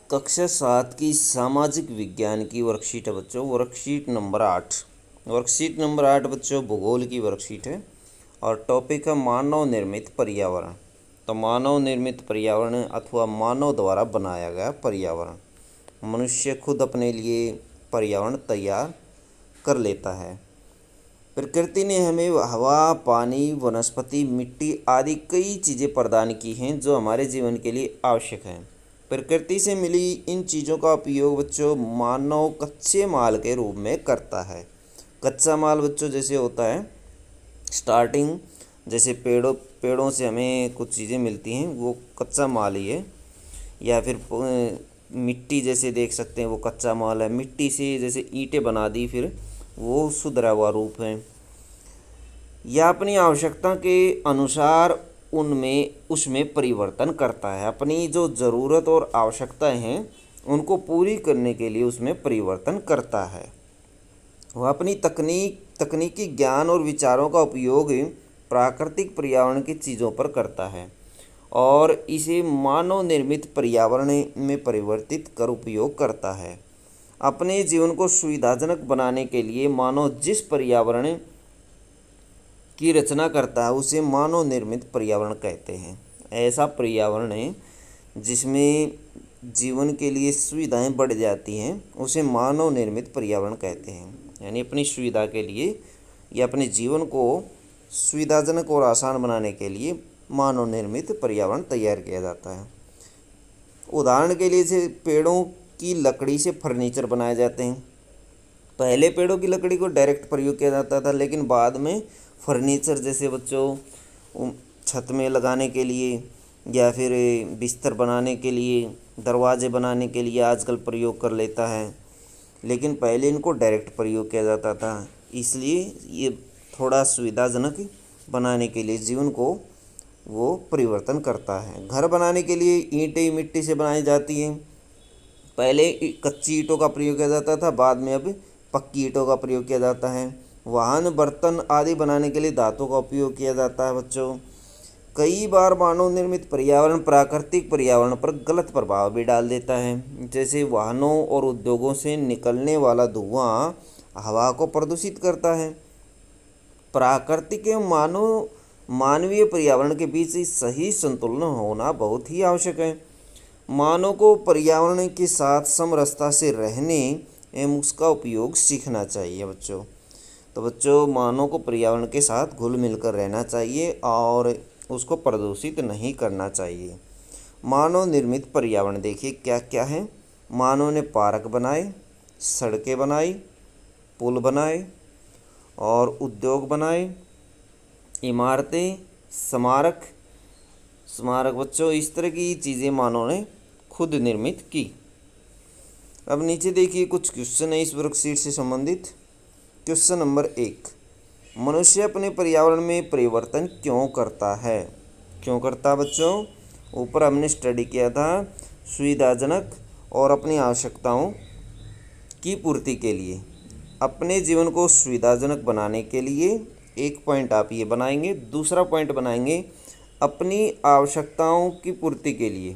कक्षा 7 की सामाजिक विज्ञान की वर्कशीट है बच्चों। Worksheet number 8। वर्कशीट नंबर 8 बच्चों भूगोल की वर्कशीट है और टॉपिक है मानव निर्मित पर्यावरण। तो मानव निर्मित पर्यावरण अथवा मानव द्वारा बनाया गया पर्यावरण, मनुष्य खुद अपने लिए पर्यावरण तैयार कर लेता है। प्रकृति ने हमें हवा, पानी, वनस्पति, मिट्टी आदि कई चीज़ें प्रदान की हैं जो हमारे जीवन के लिए आवश्यक हैं। प्रकृति से मिली इन चीज़ों का उपयोग बच्चों मानव कच्चे माल के रूप में करता है। कच्चा माल बच्चों जैसे होता है स्टार्टिंग, जैसे पेड़ों से हमें कुछ चीज़ें मिलती हैं वो कच्चा माल ही है। या फिर मिट्टी जैसे देख सकते हैं वो कच्चा माल है। मिट्टी से जैसे ईंटें बना दी फिर वो सुधरा हुआ रूप है। यह अपनी आवश्यकता के अनुसार उसमें परिवर्तन करता है। अपनी जो ज़रूरत और आवश्यकताएं हैं उनको पूरी करने के लिए उसमें परिवर्तन करता है। वह अपनी तकनीकी ज्ञान और विचारों का उपयोग प्राकृतिक पर्यावरण की चीज़ों पर करता है और इसे मानव निर्मित पर्यावरण में परिवर्तित कर उपयोग करता है। अपने जीवन को सुविधाजनक बनाने के लिए मानव जिस पर्यावरण की रचना करता है उसे मानव निर्मित पर्यावरण कहते हैं। ऐसा पर्यावरण है जिसमें जीवन के लिए सुविधाएं बढ़ जाती हैं उसे मानव निर्मित पर्यावरण कहते हैं। यानी अपनी सुविधा के लिए या अपने जीवन को सुविधाजनक और आसान बनाने के लिए मानव निर्मित पर्यावरण तैयार किया जाता है। उदाहरण के लिए जैसे पेड़ों की लकड़ी से फर्नीचर बनाए जाते हैं। पहले पेड़ों की लकड़ी को डायरेक्ट प्रयोग किया जाता था, लेकिन बाद में फर्नीचर जैसे बच्चों छत में लगाने के लिए या फिर बिस्तर बनाने के लिए, दरवाजे बनाने के लिए आजकल प्रयोग कर लेता है, लेकिन पहले इनको डायरेक्ट प्रयोग किया जाता था। इसलिए ये थोड़ा सुविधाजनक बनाने के लिए जीवन को वो परिवर्तन करता है। घर बनाने के लिए ईंटें मिट्टी से बनाई जाती हैं। पहले कच्ची ईंटों का प्रयोग किया जाता था, बाद में अब पक्की ईंटों का प्रयोग किया जाता है। वाहन, बर्तन आदि बनाने के लिए धातु का उपयोग किया जाता है बच्चों। कई बार मानव निर्मित पर्यावरण प्राकृतिक पर्यावरण पर गलत प्रभाव भी डाल देता है। जैसे वाहनों और उद्योगों से निकलने वाला धुआं हवा को प्रदूषित करता है। प्राकृतिक एवं मानवीय पर्यावरण के बीच सही संतुलन होना बहुत ही आवश्यक है। मानव को पर्यावरण के साथ समरसता से रहने एवं उसका उपयोग सीखना चाहिए बच्चों। तो बच्चों मानव को पर्यावरण के साथ घुल मिलकर रहना चाहिए और उसको प्रदूषित नहीं करना चाहिए। मानव निर्मित पर्यावरण देखिए क्या क्या है। मानव ने पार्क बनाए, सड़कें बनाई, पुल बनाए और उद्योग बनाए, इमारतें, स्मारक बच्चों इस तरह की चीज़ें मानव ने खुद निर्मित की। अब नीचे देखिए कुछ क्वेश्चन है इस वर्कशीट से संबंधित। क्वेश्चन नंबर 1, मनुष्य अपने पर्यावरण में परिवर्तन क्यों करता है? क्यों करता है बच्चों? ऊपर हमने स्टडी किया था सुविधाजनक और अपनी आवश्यकताओं की पूर्ति के लिए। अपने जीवन को सुविधाजनक बनाने के लिए एक पॉइंट आप ये बनाएंगे, दूसरा पॉइंट बनाएंगे अपनी आवश्यकताओं की पूर्ति के लिए।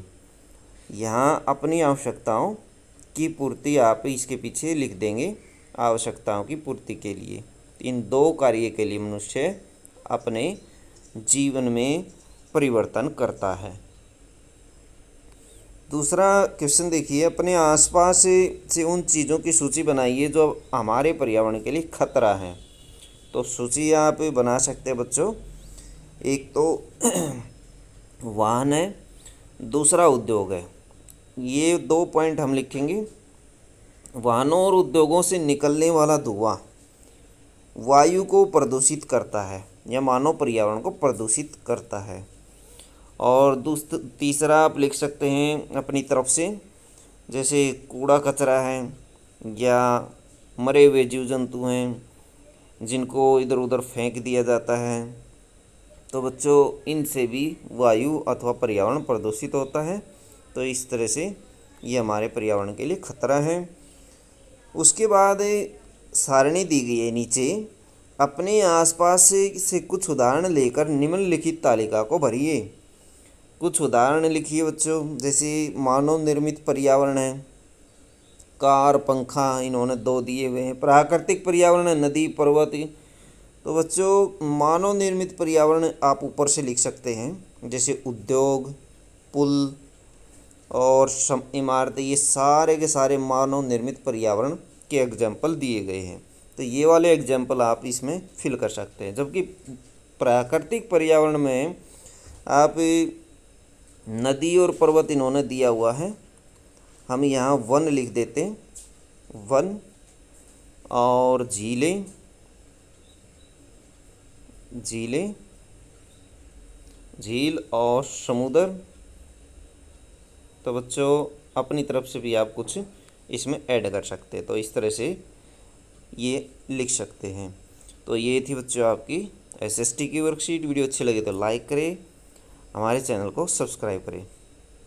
यहाँ अपनी आवश्यकताओं की पूर्ति आप इसके पीछे लिख देंगे, आवश्यकताओं की पूर्ति के लिए। इन दो कार्य के लिए मनुष्य अपने जीवन में परिवर्तन करता है। दूसरा क्वेश्चन देखिए, अपने आसपास से उन चीज़ों की सूची बनाइए जो हमारे पर्यावरण के लिए खतरा है। तो सूची आप बना सकते हैं बच्चों। एक तो वाहन है, दूसरा उद्योग है। ये 2 पॉइंट हम लिखेंगे। वाहनों और उद्योगों से निकलने वाला धुआं वायु को प्रदूषित करता है या मानव पर्यावरण को प्रदूषित करता है। और तीसरा आप लिख सकते हैं अपनी तरफ से, जैसे कूड़ा कचरा है या मरे हुए जीव जंतु हैं जिनको इधर उधर फेंक दिया जाता है। तो बच्चों इनसे भी वायु अथवा पर्यावरण प्रदूषित होता है। तो इस तरह से ये हमारे पर्यावरण के लिए खतरा है। उसके बाद सारणी दी गई है नीचे। अपने आसपास से कुछ उदाहरण लेकर निम्नलिखित तालिका को भरिए। कुछ उदाहरण लिखिए बच्चों। जैसे मानव निर्मित पर्यावरण है, कार, पंखा, इन्होंने दो दिए हुए हैं। प्राकृतिक पर्यावरण है, नदी, पर्वत। तो बच्चों मानव निर्मित पर्यावरण आप ऊपर से लिख सकते हैं, जैसे उद्योग, पुल और इमारतें, ये सारे के सारे मानव निर्मित पर्यावरण के एग्जाम्पल दिए गए हैं। तो ये वाले एग्जाम्पल आप इसमें फिल कर सकते हैं। जबकि प्राकृतिक पर्यावरण में आप नदी और पर्वत इन्होंने दिया हुआ है, हम यहाँ वन लिख देते हैं, वन और झीलें, झील और समुद्र। तो बच्चों अपनी तरफ से भी आप कुछ इसमें ऐड कर सकते हैं। तो इस तरह से ये लिख सकते हैं। तो ये थी बच्चों आपकी एसएसटी की वर्कशीट। वीडियो अच्छी लगी तो लाइक करें, हमारे चैनल को सब्सक्राइब करें।